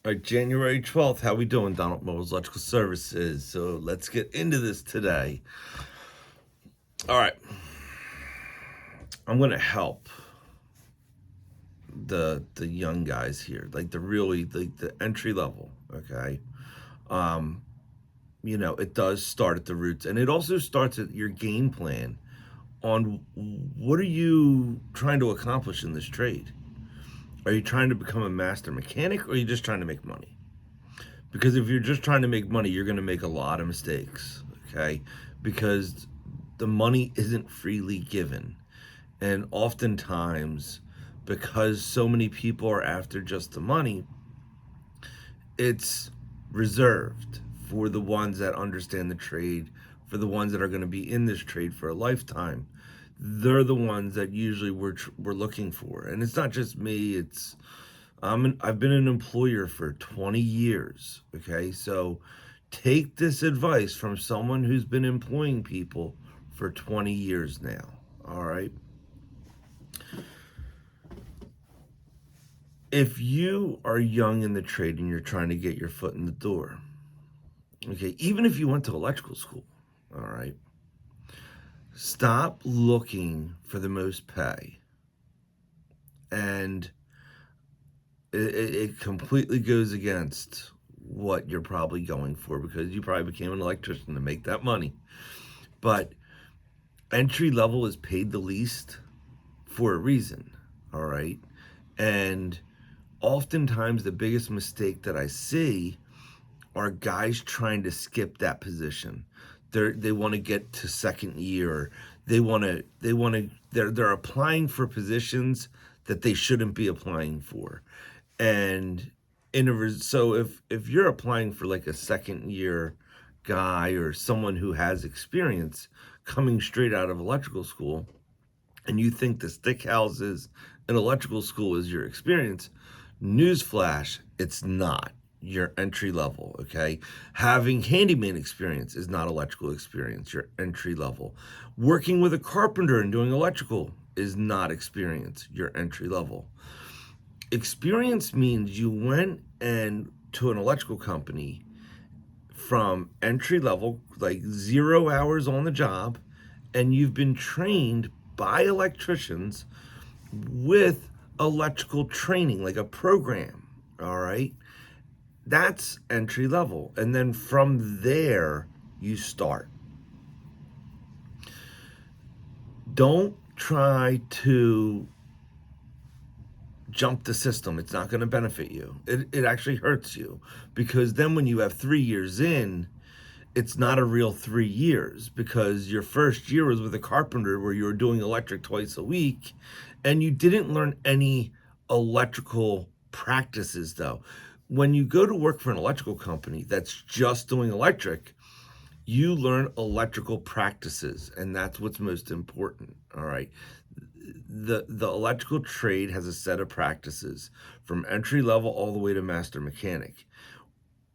All right, January 12th, how we doing, DonaldMillerElectric Services? So let's get into this today. All right, I'm going to help the young guys here, like the entry level, okay? Um, it does start at the roots, and it also starts at your game plan on what are you trying to accomplish in this trade? Are you trying to become a master mechanic, or are you just trying to make money? Because if you're just trying to make money, you're going to make a lot of mistakes, okay? Because the money isn't freely given. And oftentimes, because so many people are after just the money, it's reserved for the ones that understand the trade, for the ones that are going to be in this trade for a lifetime. They're the ones that usually we're looking for. And it's not just me, I've been an employer for 20 years, okay? So take this advice from someone who's been employing people for 20 years now, all right? If you are young in the trade and you're trying to get your foot in the door, okay, even if you went to electrical school, all right, stop looking for the most pay. And it completely goes against what you're probably going for, because you probably became an electrician to make that money. But entry level is paid the least for a reason, all right? And oftentimes the biggest mistake that I see are guys trying to skip that position. They want to get to second year. They're applying for positions that they shouldn't be applying for. And so if you're applying for like a second year guy or someone who has experience coming straight out of electrical school, and you think the stick houses in electrical school is your experience, newsflash, it's not your entry level, okay? Having handyman experience is not electrical experience, your entry level. Working with a carpenter and doing electrical is not experience, your entry level. Experience means you went and to an electrical company from entry level, like 0 hours on the job, and you've been trained by electricians with electrical training, like a program, all right? That's entry level. And then from there, you start. Don't try to jump the system. It's not going to benefit you. It actually hurts you, because then when you have 3 years in, it's not a real 3 years, because your first year was with a carpenter where you were doing electric twice a week and you didn't learn any electrical practices though. When you go to work for an electrical company that's just doing electric, you learn electrical practices, and that's what's most important, all right? The electrical trade has a set of practices from entry level all the way to master mechanic.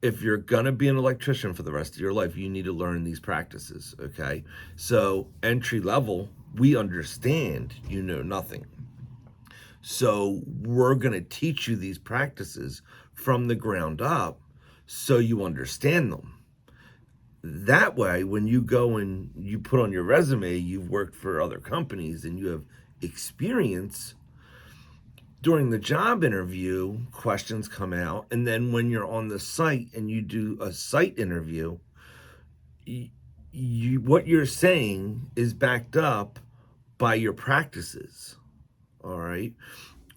If you're gonna be an electrician for the rest of your life, you need to learn these practices, okay? So entry level, we understand you know nothing. So we're gonna teach you these practices from the ground up so you understand them. That way, when you go and you put on your resume, you've worked for other companies and you have experience, during the job interview, questions come out. And then when you're on the site and you do a site interview, what you're saying is backed up by your practices. All right.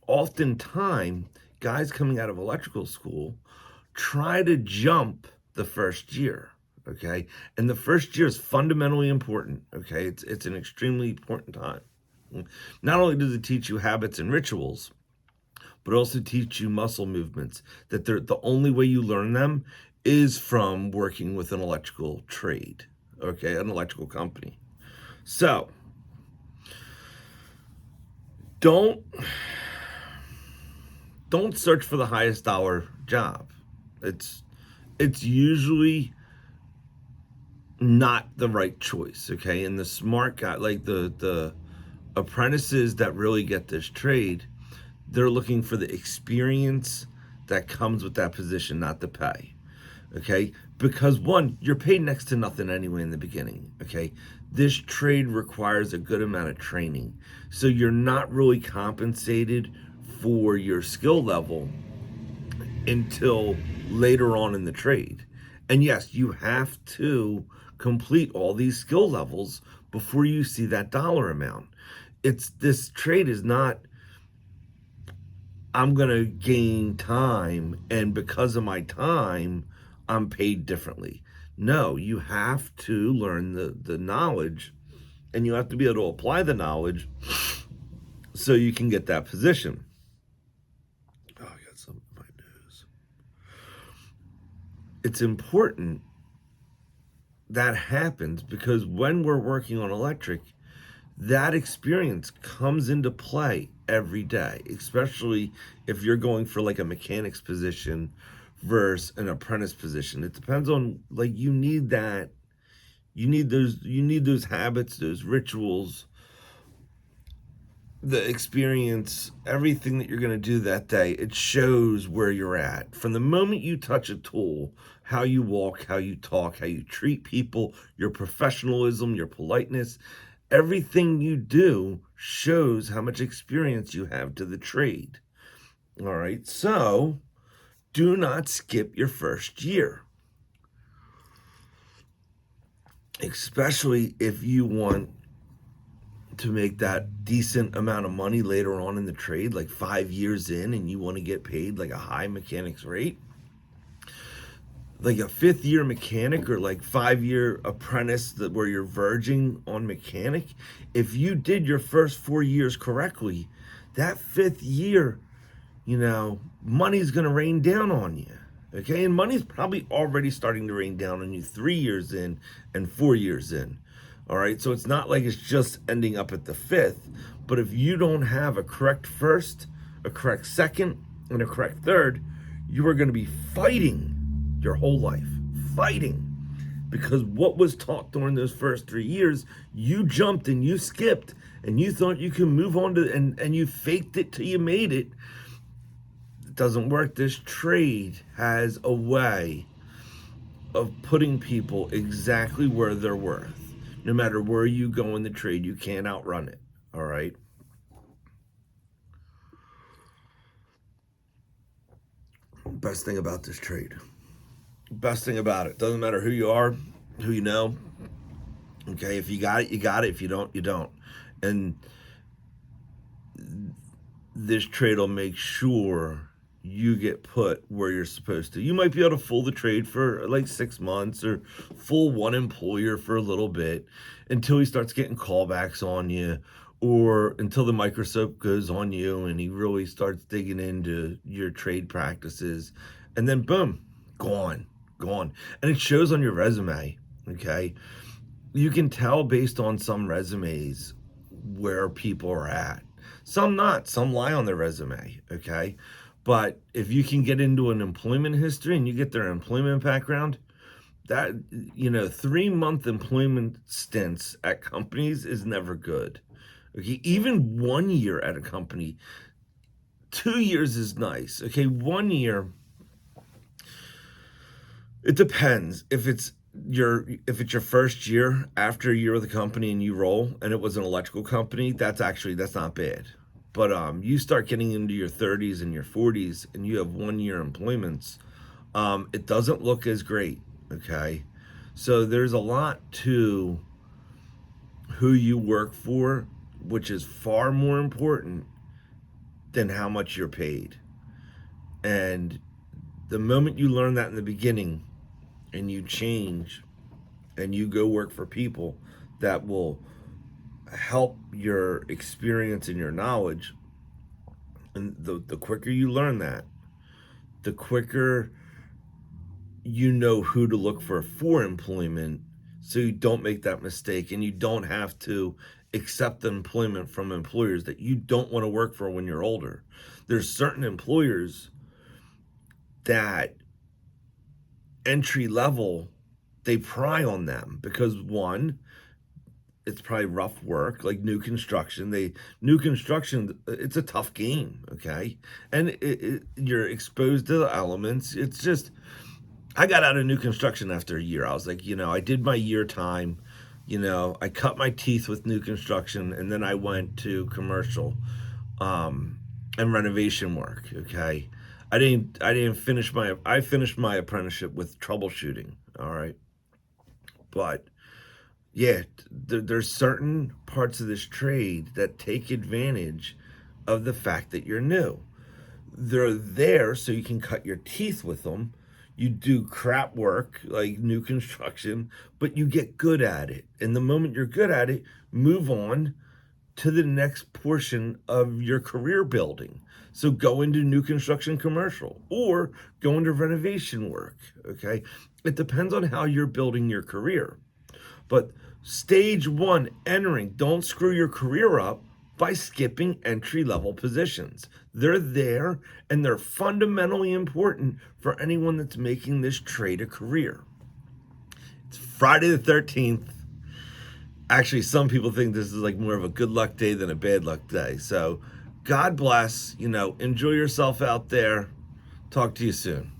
Oftentimes, guys coming out of electrical school try to jump the first year. Okay. And the first year is fundamentally important. Okay. It's an extremely important time. Not only does it teach you habits and rituals, but also teach you muscle movements, that the only way you learn them is from working with an electrical trade, okay, an electrical company. So don't search for the highest dollar job. It's usually not the right choice, okay? And the smart guy, like the apprentices that really get this trade, they're looking for the experience that comes with that position, not the pay. Okay, because one, you're paid next to nothing anyway in the beginning. Okay, this trade requires a good amount of training, so you're not really compensated for your skill level until later on in the trade. And yes, you have to complete all these skill levels before you see that dollar amount. It's this trade is not, I'm going to gain time, and because of my time, I'm paid differently. No, you have to learn the knowledge, and you have to be able to apply the knowledge so you can get that position. Oh, I got something in my nose. It's important that happens because when we're working on electric, that experience comes into play every day, especially if you're going for like a mechanic's position versus an apprentice position. It depends on, like, you need that, you need those habits, those rituals, the experience, everything that you're going to do that day. It shows where you're at from the moment you touch a tool. How you walk, how you talk, how you treat people, your professionalism, your politeness, everything you do shows how much experience you have to the trade. All right, so do not skip your first year, especially if you want to make that decent amount of money later on in the trade, like 5 years in, and you want to get paid like a high mechanics rate. Like a 5th year mechanic or like 5-year apprentice where you're verging on mechanic, if you did your first 4 years correctly, that 5th year, money's going to rain down on you. Okay, and money's probably already starting to rain down on you 3 years in and 4 years in. All right, so it's not like it's just ending up at the 5th, but if you don't have a correct first, a correct second, and a correct third, you are going to be fighting your whole life, fighting, because what was taught during those first 3 years, you jumped and you skipped and you thought you could move on to, and you faked it till you made it. It doesn't work. This trade has a way of putting people exactly where they're worth. No matter where you go in the trade, you can't outrun it. All right. Best thing about this trade. Best thing about it. Doesn't matter who you are, who you know. Okay, if you got it, you got it. If you don't, you don't. And this trade will make sure you get put where you're supposed to. You might be able to fool the trade for like 6 months or fool one employer for a little bit until he starts getting callbacks on you, or until the microscope goes on you and he really starts digging into your trade practices, and then boom, gone. And it shows on your resume. Okay, you can tell based on some resumes where people are at. Some not, some lie on their resume. Okay, but if you can get into an employment history and you get their employment background, that 3-month employment stints at companies is never good. Okay, even 1 year at a company, 2 years is nice. Okay, 1 year, it depends. If it's your first year after a year with the company and you roll, and it was an electrical company, that's not bad. But you start getting into your 30s and your 40s and you have 1 year employments, it doesn't look as great. Okay, so there's a lot to who you work for, which is far more important than how much you're paid. And the moment you learn that in the beginning and you change and you go work for people that will help your experience and your knowledge, and the quicker you learn that, the quicker you know who to look for employment, so you don't make that mistake and you don't have to accept employment from employers that you don't want to work for when you're older. There's certain employers that entry level, they pry on them because, one, it's probably rough work, like new construction, it's a tough game, okay? And you're exposed to the elements. It's just, I got out of new construction after a year. I was like, I did my year time. I cut my teeth with new construction, and then I went to commercial and renovation work. Okay, I finished my apprenticeship with troubleshooting. All right, but yeah, there's certain parts of this trade that take advantage of the fact that you're new. They're there so you can cut your teeth with them. You do crap work like new construction, but you get good at it. And the moment you're good at it, move on to the next portion of your career building. So go into new construction commercial or go into renovation work. Okay. It depends on how you're building your career. But stage one, entering, don't screw your career up by skipping entry level positions. They're there and they're fundamentally important for anyone that's making this trade a career. It's Friday the 13th. Actually, some people think this is like more of a good luck day than a bad luck day. So God bless, enjoy yourself out there. Talk to you soon.